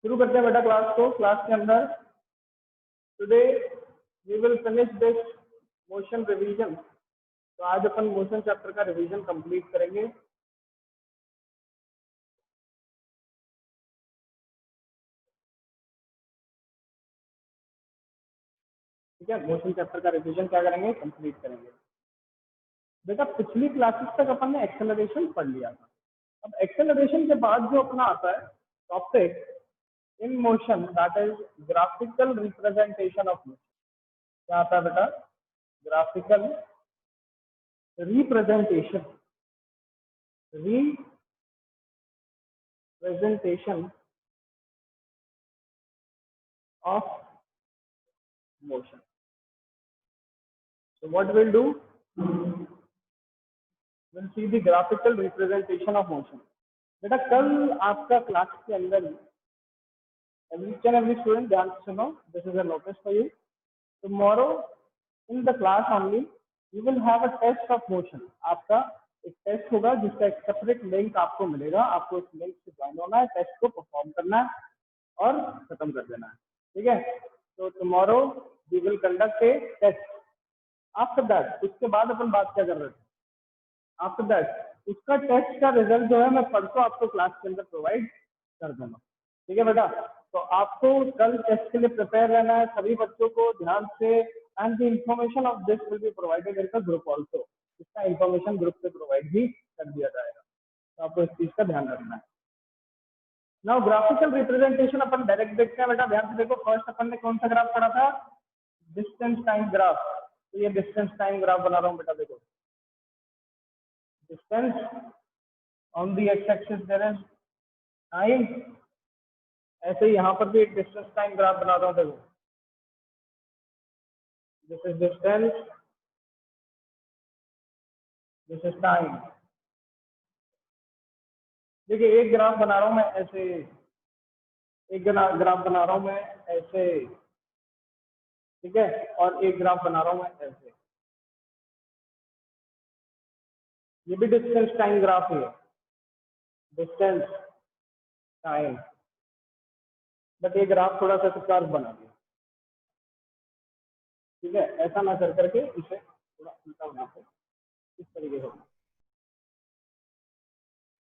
शुरू करते हैं बेटा क्लास को। क्लास के अंदर today we will finish this motion revision. तो आज अपन मोशन चैप्टर का रिवीजन कंप्लीट करेंगे। ठीक है, मोशन चैप्टर का रिवीजन क्या करेंगे, कंप्लीट करेंगे। बेटा पिछली क्लासेस तक अपन ने एक्सेलरेशन पढ़ लिया था। अब एक्सेलरेशन के बाद जो अपना आता है topic in motion, that is graphical representation of motion. क्या आता है बेटा? Graphical representation, representation of motion. So what we'll do, we'll see the graphical representation of motion. बेटा कल आपका क्लास के अंदर every student ध्यान से सुनो, this is a notice for you. Tomorrow in the class only you will have a test of motion. आपका एक टेस्ट होगा जिसका एक सेपरेट लिंक आपको मिलेगा। आपको इस लिंक से ज्वाइन होना है, टेस्ट को परफॉर्म करना है और खत्म कर देना है। ठीक है, तो tomorrow we will conduct a test. After that, उसके बाद अपन बात क्या कर रहे थे? आफ्टर दैट उसका टेस्ट का रिजल्ट जो है मैं परसों आपको क्लास के अंदर प्रोवाइड कर दूंगा। ठीक है बेटा, तो आपको कल टेस्ट के लिए प्रिपेयर रहना है सभी बच्चों को ध्यान से। And the information of this will be provided in the group also. इसका इंफॉर्मेशन ग्रुप से प्रोवाइड भी कर दिया जाएगा, तो आपको इस चीज का ध्यान रखना है। नाउ ग्राफिकल रिप्रेजेंटेशन अपन डायरेक्ट देखते हैं बेटा, ध्यान से देखो। फर्स्ट अपन ने कौन सा ग्राफ पढ़ा था? Distance time graph. तो ये डिस्टेंस टाइम ग्राफ बना रहा हूं बेटा, देखो। Distance on the X axis there is time. ऐसे ही यहां पर भी एक डिस्टेंस टाइम ग्राफ बना रहा हूं, देखो। This is distance, this is time. देखिए एक ग्राफ बना रहा हूं मैं ऐसे, एक ग्राफ बना रहा हूं मैं ऐसे, ठीक है, और एक ग्राफ बना रहा हूं मैं ऐसे। ये भी डिस्टेंस टाइम ग्राफ है, डिस्टेंस टाइम, बट ये ग्राफ थोड़ा सा कर्व बना दिया। ठीक है, ऐसा ना कर करके इसे थोड़ा उल्टा बनाते इस तरीके से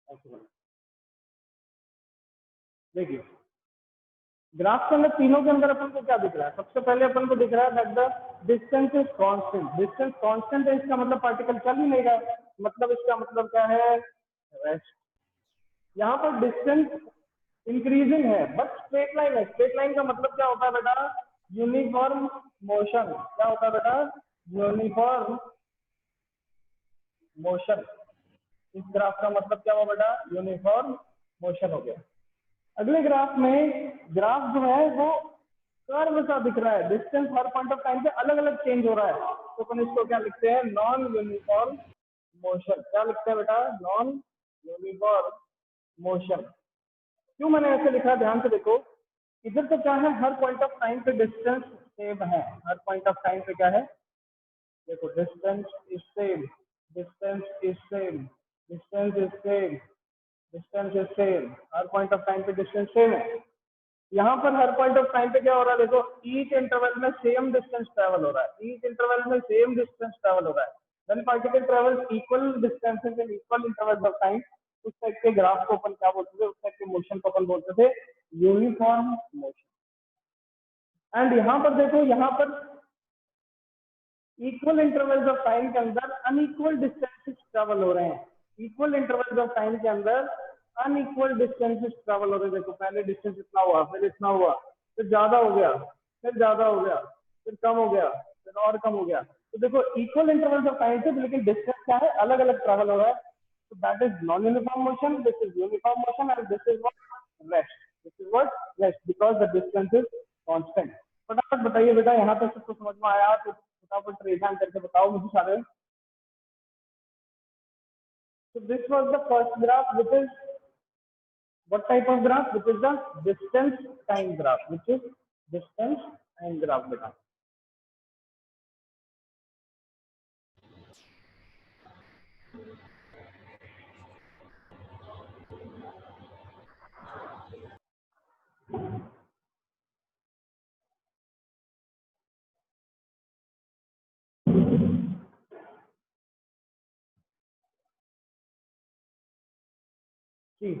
ऐसे बना। देखिए ग्राफ के अंदर, तीनों के अंदर अपन को क्या दिख रहा है? सबसे पहले अपन को दिख रहा है that the distance is constant. Distance constant है, इसका मतलब पार्टिकल चल ही नहीं रहा, मतलब इसका मतलब क्या है? रेस्ट। यहाँ पर डिस्टेंस इंक्रीजिंग है बट स्ट्रेट लाइन है। स्ट्रेट लाइन का मतलब क्या होता है बेटा? Uniform motion. क्या होता है बेटा? Uniform motion. इस ग्राफ का मतलब क्या हुआ बेटा? यूनिफॉर्म मोशन हो गया। अगले ग्राफ में, ग्राफ जो है वो कर्व सा दिख रहा है। Distance her point of time पे अलग अलग चेंज हो रहा है, तो अपन इसको क्या लिखते हैं? Non uniform motion. क्या लिखते हैं बेटा? Non uniform motion. क्यों मैंने ऐसे लिखा, ध्यान से देखो। इधर तो क्या है, हर पॉइंट ऑफ टाइम पे डिस्टेंस सेम है। हर पॉइंट ऑफ टाइम पे क्या है? देखो, distance is same, distance is same, distance is same, distance is same. Her point of time पे डिस्टेंस सेम है। यहाँ पर हर पॉइंट ऑफ टाइम पे क्या हो रहा है? देखो, ईच इंटरवल में सेम डिस्टेंस ट्रेवल हो रहा है। ईच इंटरवल में सेम डिस्टेंस ट्रेवल हो रहा है। When particle travels equal distances in equal intervals of time, उस टाइप के ग्राफ को अपन क्या बोलते थे? उस टाइप के मोशन को अपन बोलते थे यूनिफॉर्म मोशन। एंड यहाँ पर देखो, यहाँ पर इक्वल इंटरवल्स ऑफ टाइम के अंदर अनइक्वल डिस्टेंसेस ट्रेवल हो रहे हैं। इक्वल इंटरवल्स ऑफ टाइम के अंदर अनइक्वल डिस्टेंसेस ट्रेवल हो रहे हैं। देखो, पहले डिस्टेंस इतना हुआ, फिर इतना हुआ, फिर ज्यादा हो गया, फिर ज्यादा हो गया, फिर कम हो गया, फिर और कम हो गया। तो देखो इक्वल इंटरवल्स ऑफ टाइम से, लेकिन डिस्टेंस क्या है? अलग अलग ट्रेवल हो रहा है। तो that is non uniform motion, this is uniform motion, and this is what? Rest. This is what? Rest, because the distance is constant. फटाफट बताइए बेटा, यहाँ तक सबको समझ में आया? तो फटाफट रेज हैंड करके बताओ मुझे सारे। So this was the first graph, which is what type of graph? Which is the distance time graph. Which is distance time graph, beta. See,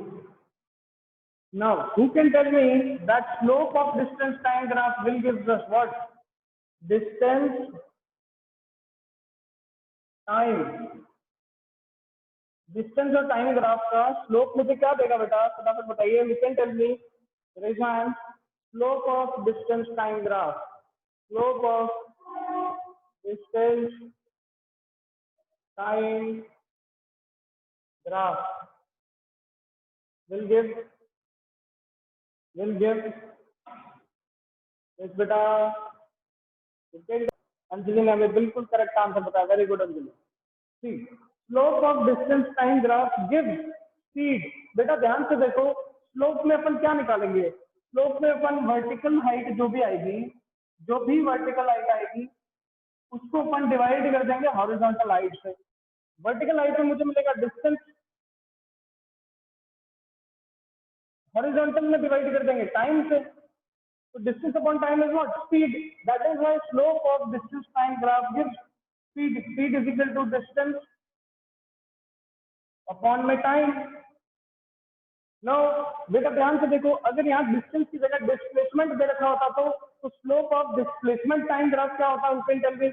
now who can tell me that slope of distance time graph will give us what? Distance time, distance और time graph का slope मुझे क्या देगा बेटा, फटाफट बताइए. You can tell me, raise my hand. Slope of distance time graph, slope of distance time graph will give yes बेटा. अंजलि ने हमें बिल्कुल करेक्ट आंसर बताया. Very good Anjali. See, slope of distance time graph give speed. बेटा ध्यान से देखो, slope में अपन क्या निकालेंगे? स्लोप में अपन वर्टिकल हाइट जो भी आएगी, जो भी वर्टिकल हाइट आएगी उसको अपन डिवाइड कर देंगे हॉरिजॉन्टल हाइट से. वर्टिकल हाइट में मुझे मिलेगा डिस्टेंस, हॉरिजॉन्टल में डिवाइड कर देंगे टाइम से. तो distance upon time is what? Speed. That is why slope of distance time graph gives speed. Speed is equal to distance upon में टाइम. नो बेटा ध्यान से देखो, अगर यहाँ डिस्टेंस की जगह डिस्प्लेसमेंट दे रखा होता तो slope of displacement time graph क्या होता है? ऊपर टेल मी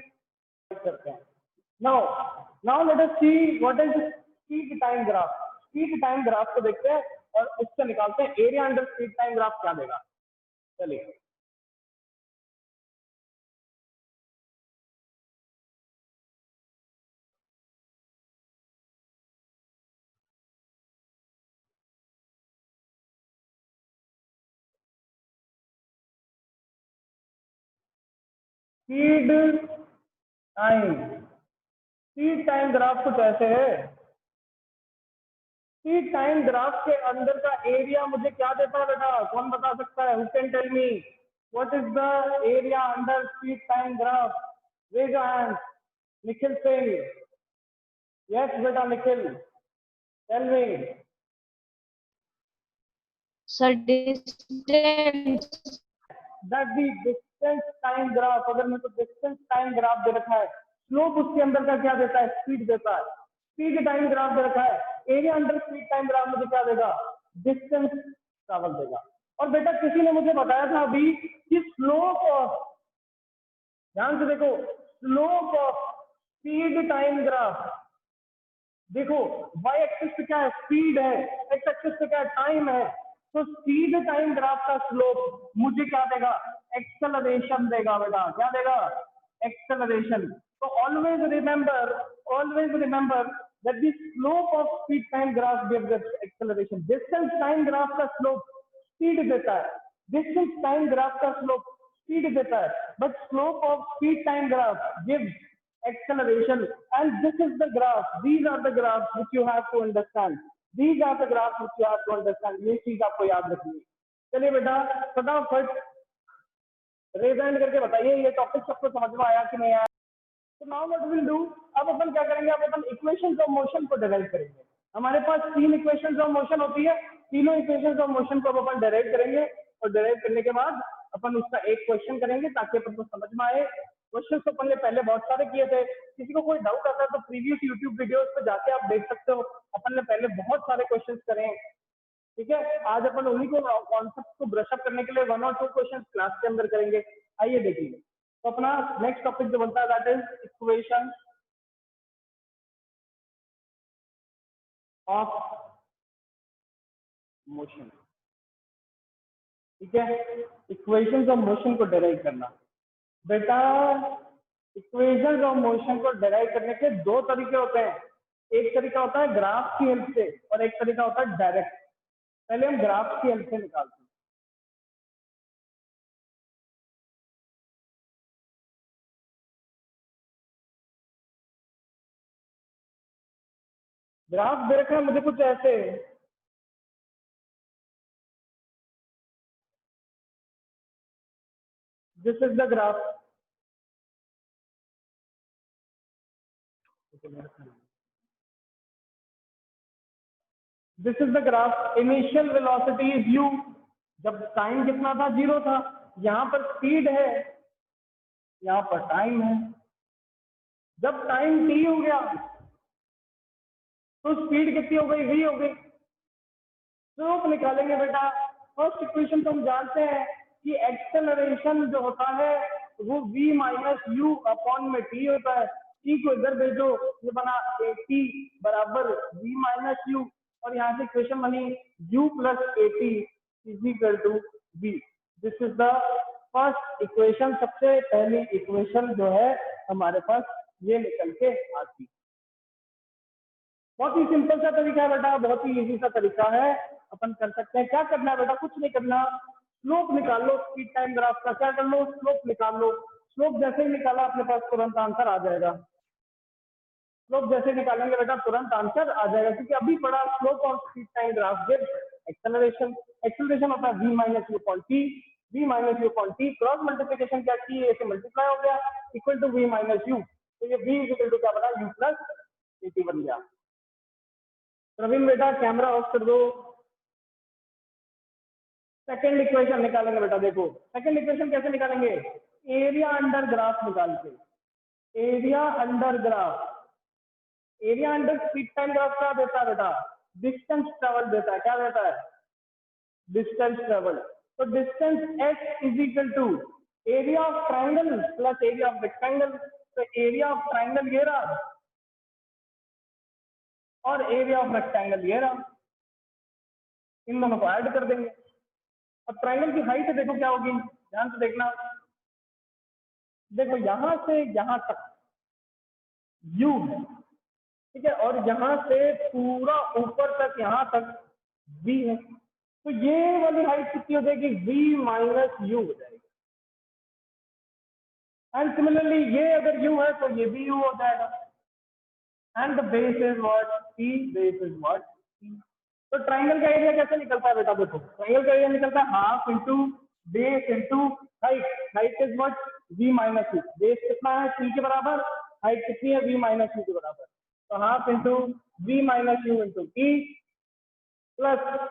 करते हैं. Now let us see what is speed time graph. Speed time graph को देखते हैं और उससे निकालते हैं area under speed time graph क्या देगा. चलिए, स्पीड टाइम ग्राफ कुछ ऐसे है. स्पीड टाइम ग्राफ के अंदर का एरिया मुझे क्या देता है बेटा? कौन बता सकता है? Who can tell me what is the area under speed time graph? Raise your hand. Nikhil Singh. Yes बेटा Nikhil, tell me. Sir distance. That the distance time graph. अगर मेरे को डिस्टेंस टाइम ग्राफ दे रखा है, स्लोप उसके अंदर का क्या देता है? स्पीड देता है. स्पीड टाइम ग्राफ दे रखा है, area under speed time graph मुझे क्या देगा? डिस्टेंस ट्रैवल देगा. और बेटा किसी ने मुझे बताया था अभी कि स्लोप ऑफ, ध्यान से देखो, slope of speed time graph. देखो y एक्सिस पे क्या है? स्पीड है. x एक्सिस पे क्या है? टाइम है. तो स्पीड टाइम ग्राफ का स्लोप मुझे क्या देगा? एक्सेलरेशन देगा बेटा. क्या देगा? एक्सेलरेशन. तो always remember that the slope of speed time graph gives us acceleration. Distance time graph का slope speed देता है, distance time graph का slope speed देता है, but slope of speed time graph gives acceleration. And this is the graph. These are the graphs which you have to understand. These are the graphs which you have to understand. ये चीज आपको याद रखनी है. चलिए बेटा फटाफट raise hand करके बताइए ये टॉपिक सबको समझ में आया कि नहीं आया. तो नाउ व्हाट विल डू, अब अपन क्या करेंगे? अब अपन इक्वेशंस ऑफ मोशन को डिराइव करेंगे. हमारे पास 3 इक्वेशंस ऑफ मोशन होती है. तीनों इक्वेशंस ऑफ मोशन को अब अपन डिराइव करेंगे और डिराइव करने के बाद अपन उसका एक क्वेश्चन करेंगे ताकि अपन को समझ में आए. क्वेश्चन तो अपन ने पहले बहुत सारे किए थे. किसी को कोई डाउट आता है तो प्रीवियस यूट्यूब वीडियोस पे जाके आप देख सकते हो. अपन ने पहले बहुत सारे क्वेश्चन करे हैं. ठीक है, आज अपन उन्हीं को कॉन्सेप्ट को ब्रश अप करने के लिए 1 और 2 क्वेश्चन क्लास के अंदर करेंगे. आइए देखिए. तो अपना नेक्स्ट टॉपिक जो बनता है that is equation of motion. ठीक है, इक्वेशंस ऑफ मोशन को डिराइव करना. बेटा इक्वेशंस ऑफ मोशन को डिराइव करने के 2 तरीके होते हैं. एक तरीका होता है ग्राफ की हेल्प से और एक तरीका होता है डायरेक्ट. पहले हम ग्राफ की हेल्प से निकालते हैं. ग्राफ दे रखा है मुझे कुछ ऐसे. This is the graph. This is the graph. Initial velocity is u. जब टाइम कितना था? 0 था. यहाँ पर स्पीड है, यहाँ पर टाइम है. जब टाइम t हो गया तो स्पीड कितनी हो गई? v हो गई. स्लोप निकालेंगे बेटा, फर्स्ट इक्वेशन तो हम जानते हैं कि एक्सेलरेशन जो होता है वो v माइनस यू अपॉन में t होता है। t को इधर भेजो, ये बना at बराबर v माइनस यू, और यहाँ से इक्वेशन बनी u plus at is equal to v। This is the first equation, सबसे पहली इक्वेशन जो है हमारे पास ये निकल के आती। बहुत ही सिंपल सा तरीका है बेटा, बहुत ही इजी सा तरीका है, अपन कर सकते हैं। क्या करना है बेटा, कुछ नहीं करना, स्लोप निकाल लो स्पीड टाइम ग्राफ का। क्या कर लो, स्लोप निकाल लो। स्लोप जैसे ही निकाला अपने पास तुरंत आंसर आ जाएगा। स्लोप जैसे निकालेंगे बेटा तुरंत आंसर आ जाएगा, क्योंकि अभी पढ़ा स्लोप और speed time graph give acceleration. Acceleration होता है v minus u upon t, v minus u upon t, cross multiplication क्या की, ए से मल्टीप्लाई हो गया, equal to v minus u. तो ये v इक्वल टू क्या बना, u प्लस एटी बन गया। प्रवीण बेटा कैमरा ऑफ कर दो। सेकंड इक्वेशन निकालेंगे बेटा, देखो सेकंड इक्वेशन कैसे निकालेंगे, एरिया अंडर ग्राफ निकाल के। Area under graph, area under speed time graph क्या देता है बेटा, डिस्टेंस ट्रेवल देता है। क्या देता है, डिस्टेंस ट्रेवल। तो distance h is equal to area of triangle plus area of rectangle. तो एरिया ऑफ ट्राइंगल ये रहा और एरिया ऑफ रेक्टेंगल ये रहा, इन दोनों को ऐड कर देंगे। अब ट्राइंगल की हाइट देखो क्या होगी, ध्यान से देखना। देखो यहां से यहां तक u है, ठीक है, और यहां से पूरा ऊपर तक यहां तक v है। तो ये वाली हाइट कितनी हो जाएगी, v माइनस यू हो जाएगी। एंड सिमिलरली ये अगर u है तो ये भी u हो जाएगा। And the base is what, t, base is what, t। तो ट्राइंगल का एरिया कैसे निकलता है बेटा, देखो ट्राइंगल का एरिया निकलता है half into base into height. Height is what, v minus you. Base कितना है, t के बराबर, हाइट कितनी है, v माइनस यू के बराबर। तो half into v minus you into t plus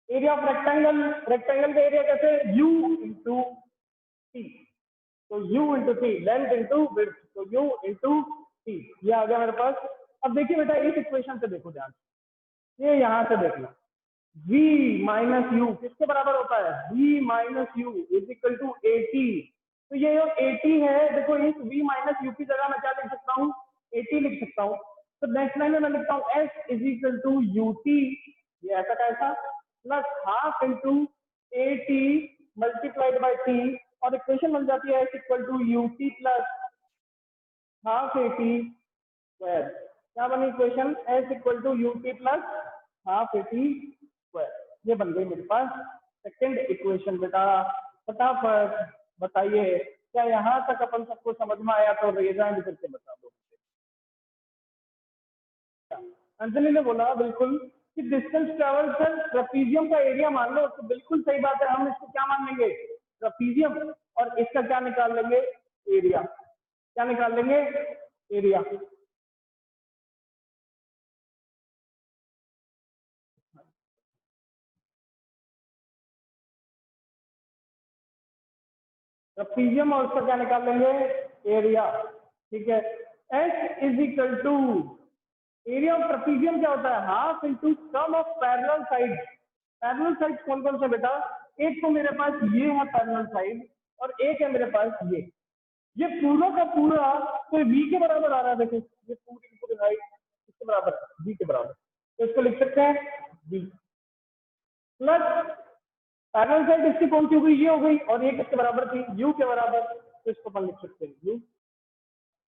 area of rectangle. Rectangle का एरिया कैसे, u इंटू t। तो u into T, length into width, तो u इंटू टी, ये आ गया मेरे पास। अब देखिए बेटा इस इक्वेशन से देखो ध्यान, ये यहां से देखना, v माइनस यू किसके बराबर होता है, v minus u is equal to 80। तो ये जो 80 है, देखो इस v माइनस यू की जगह मैं क्या लिख सकता हूँ, 80 लिख सकता हूँ। तो नेक्स्ट लाइन में मैं लिखता हूँ s is equal to ut, ये ऐसा कैसा, plus half into 80 multiplied by t, और इक्वेशन बन जाती है s equal to ut plus half 80 square. क्या बनी equation, s equal to ut plus half 80 square. ये बन गई मेरे पास सेकंड इक्वेशन बेटा। फटाफट बताइए, क्या यहाँ तक अपन सबको समझ में आया, तो रेज हैंड करके बता दो। अंजलि ने बोला बिल्कुल कि डिस्टेंस ट्रेवल सर ट्रेपीजियम का एरिया मान लो, तो बिल्कुल सही बात है, हम इसको क्या मान लेंगे, ट्रेपीजियम, और इसका क्या निकाल लेंगे, एरिया। क्या निकाल लेंगे, एरिया। ट्रेपीजियम और उसका क्या निकाल लेंगे, एरिया, ठीक है। S is equal to area of trapezium क्या होता है, half into sum of parallel side. Parallel side कौन कौन सा बेटा, एक तो मेरे पास ये है पैरेलल साइड, और एक है मेरे पास ये पूरा का पूरा तो v के बराबर आ रहा है। देखो ये पूरी की पूरी हाइट किसके बराबर, v के बराबर। तो इसको लिख सकते हैं v प्लस पैरेलल साइड इसकी कौन सी हो गई, ये हो गई, और ये किसके बराबर थी, u के बराबर। तो इसको अपन लिख सकते हैं u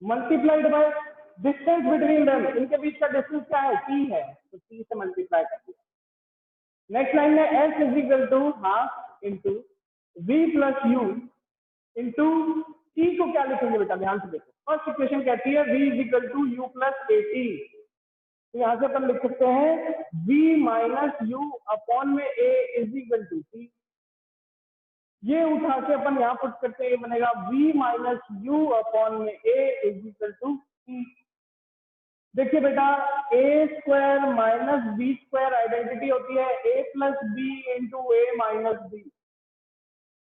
multiplied by distance between them, इनके बीच का डिस्टेंस क्या है, t है, तो t से मल्टीप्लाई कर दिया। नेक्स्ट लाइन में s is equal to half into v plus u into t को क्या लिखेंगे बेटा, ध्यान से देखो। फर्स्ट इक्वेशन कहती है v is equal to u plus 80। तो यहाँ से अपन लिख सकते हैं v माइनस यू अपॉन में a is equal to t। ये उठा के अपन यहाँ पुट करते हैं, ये बनेगा v माइनस यू अपॉन में a is equal to t। देखिए बेटा a square minus b square identity होती है a plus b into a minus b.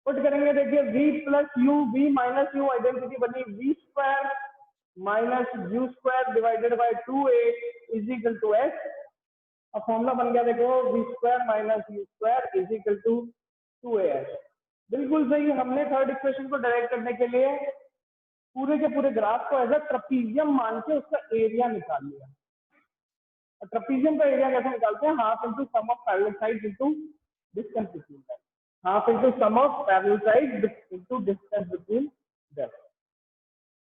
Put करेंगे, देखिए v plus u, v minus u identity बनी v square minus u square divided by 2a is equal to s। अब formula बन गया देखो, v² minus u² is equal to 2as। बिल्कुल सही। हमने थर्ड इक्वेशन को डायरेक्ट करने के लिए पूरे के पूरे ग्राफ को एज अ ट्रपीजियम मान के उसका एरिया निकाल लिया। और ट्रपीजियम का एरिया कैसे निकालते हैं? Half into sum of parallel sides into distance between them. Half into sum of parallel sides into distance between them.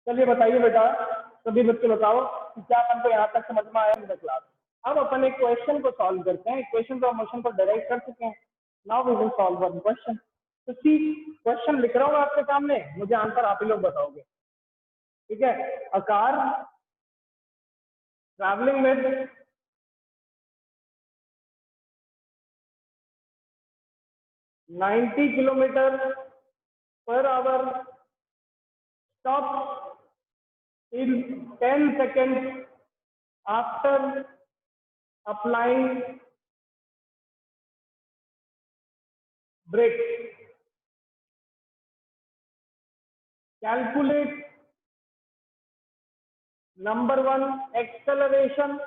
चलिए बताइए बेटा, सभी बच्चे बताओ कि क्या अपन को यहाँ तक समझ में आया इन द क्लास। अब अपन एक क्वेश्चन को सॉल्व करते हैं। इक्वेशन को मोशन को डायरेक्ट कर चुके हैं। Now we will solve one question. तो सी क्वेश्चन लिख रहा हूँ आपके सामने, मुझे आंसर आप ही लोग बताओगे, ठीक है? A car travelling with 90 kilometre per hour stops in 10 seconds after applying brake. Calculate number 1 acceleration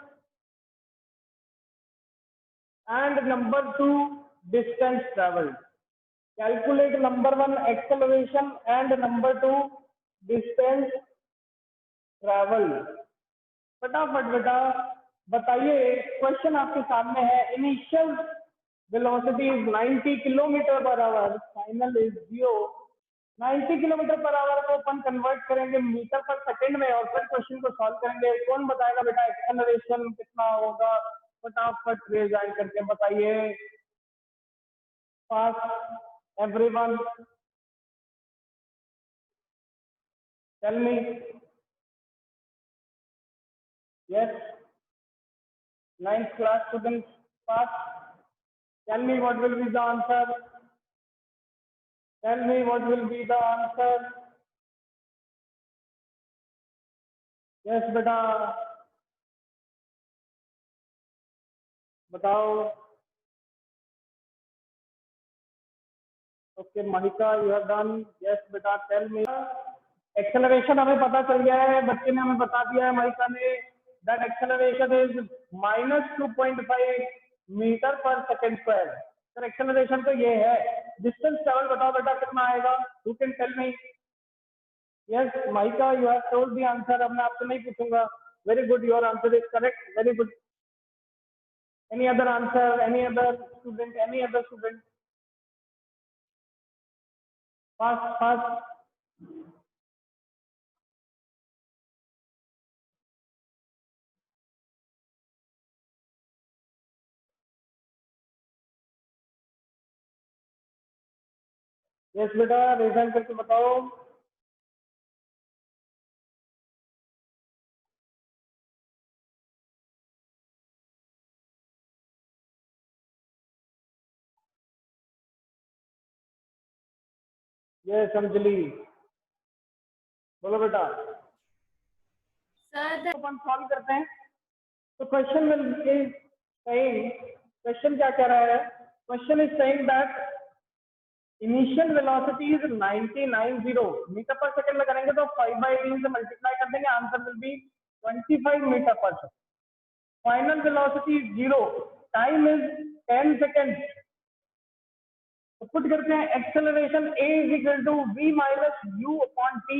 and number 2 distance traveled. Calculate number 1 acceleration and number 2 distance traveled. फटाफट बेटा बताइए, क्वेश्चन आपके सामने है। Initial velocity is 90 kilometre per hour, final is 0। 90 kilometre per hour को अपन convert करेंगे metre per second में और फिर क्वेश्चन को सॉल्व करेंगे। कौन बताएगा बेटा एक्सेलरेशन कितना होगा? फटाफट रेज हैंड करके बताइए। Fast everyone, tell me. Yes, 9th class students, fast. Tell me what will be the answer. Tell me what will be the answer. Yes, beta. बताओ। Okay, Mahika, you have done. Yes, beta. Tell me. Acceleration हमें पता चल गया है, बच्चे ने हमें बता दिया है, माहिका ने, that acceleration is minus 2.5 metre per second square. Sir acceleration तो ये है। डिस्टेंस ट्रेवल बताओ बेटा कितना आएगा? You can tell me. Yes Mahika, you have told the answer. अब मैं आपसे नहीं पूछूंगा। Very good, your answer is correct, very good. Any other answer? Any other student? Any other student? Fast fast. Yes बेटा, रेज हैंड करके बताओ। Yes Anjali, बोलो बेटा। सर अपन सॉल्व करते हैं। तो क्वेश्चन में क्वेश्चन क्या कह रहा है? Question is saying that initial velocity is 990 metre per second में करेंगे तो 5/18 से मल्टीप्लाई कर देंगे, answer will be 25 metre per second. Final velocity is 0, time is 10 second. तो पुट करते हैं acceleration a is equal to v minus u upon t।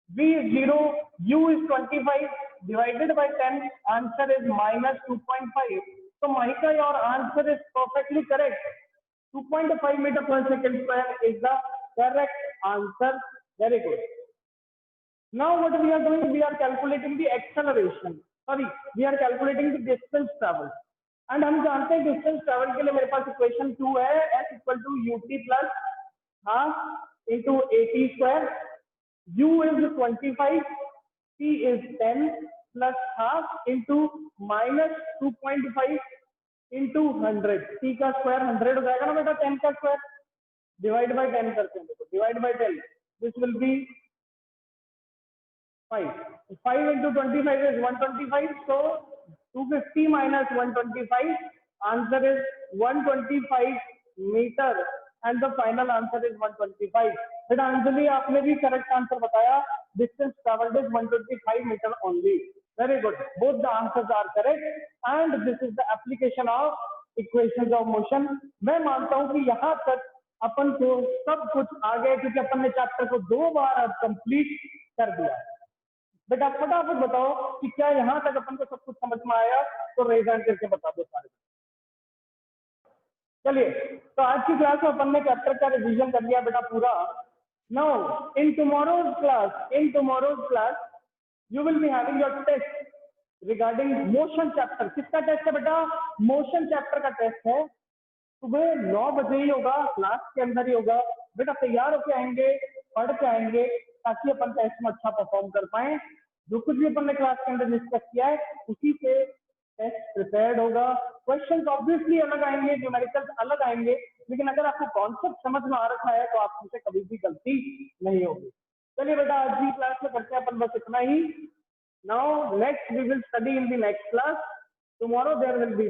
v is 0, u is 25 divided by 10, answer is minus 2.5. So Mahika, your answer is perfectly correct. 2.5 meter per second square is the correct answer. Very good. Now what we are doing, we are calculating the acceleration. Sorry, we are calculating the distance travel. And हम जानते हैं distance travel के लिए मेरे पास equation 2 है, s equal to ut plus half into at square. U is 25, T is 10 plus half into minus 2.5 into 100। T का square 100 हो जाएगा ना बेटा, 10 का स्क्वायर डिवाइड बाय 10 करते हैं। देखो divide by 10, this will be 5। 5 into 25 is 125, so 250 minus 125, answer is 125 meter and the final answer is 125। बेटा अंजलि आपने भी करेक्ट आंसर बताया, distance travelled is 125 metre only. Very good. Both the answers are correct. And this is the application of equations of motion. मैं मानता हूं कि यहाँ तक अपन को सब कुछ आ गया, क्योंकि अपन ने चैप्टर को 2 बार अब कंप्लीट कर दिया है। बेटा फटाफट बताओ कि क्या यहाँ तक अपन को सब कुछ समझ में आया, तो रेज हैंड करके बता दो सारे। चलिए, तो आज की क्लास में अपन ने चैप्टर का रिवीजन कर लिया बेटा पूरा। Now in tomorrow's class you will be having your test regarding motion chapter. किसका टेस्ट है बेटा? मोशन चैप्टर का टेस्ट है। सुबह 9 बजे ही होगा, क्लास के अंदर ही होगा। बेटा तैयार होके आएंगे, पढ़ के आएंगे, ताकि अपन टेस्ट में अच्छा परफॉर्म कर पाए। जो कुछ भी अपन ने क्लास के अंदर डिस्कस किया है उसी से टेस्ट प्रिपेयर्ड होगा। क्वेश्चंस ऑब्वियसली अलग आएंगे, न्यूमेरिकल्स अलग आएंगे, लेकिन अगर आपको कॉन्सेप्ट समझ में आ रखा है तो आपसे कभी भी गलती नहीं होगी। चलिए बेटा, आज की क्लास में करते हैं अपन बस इतना ही। Now next we will study in the next class. Tomorrow there will B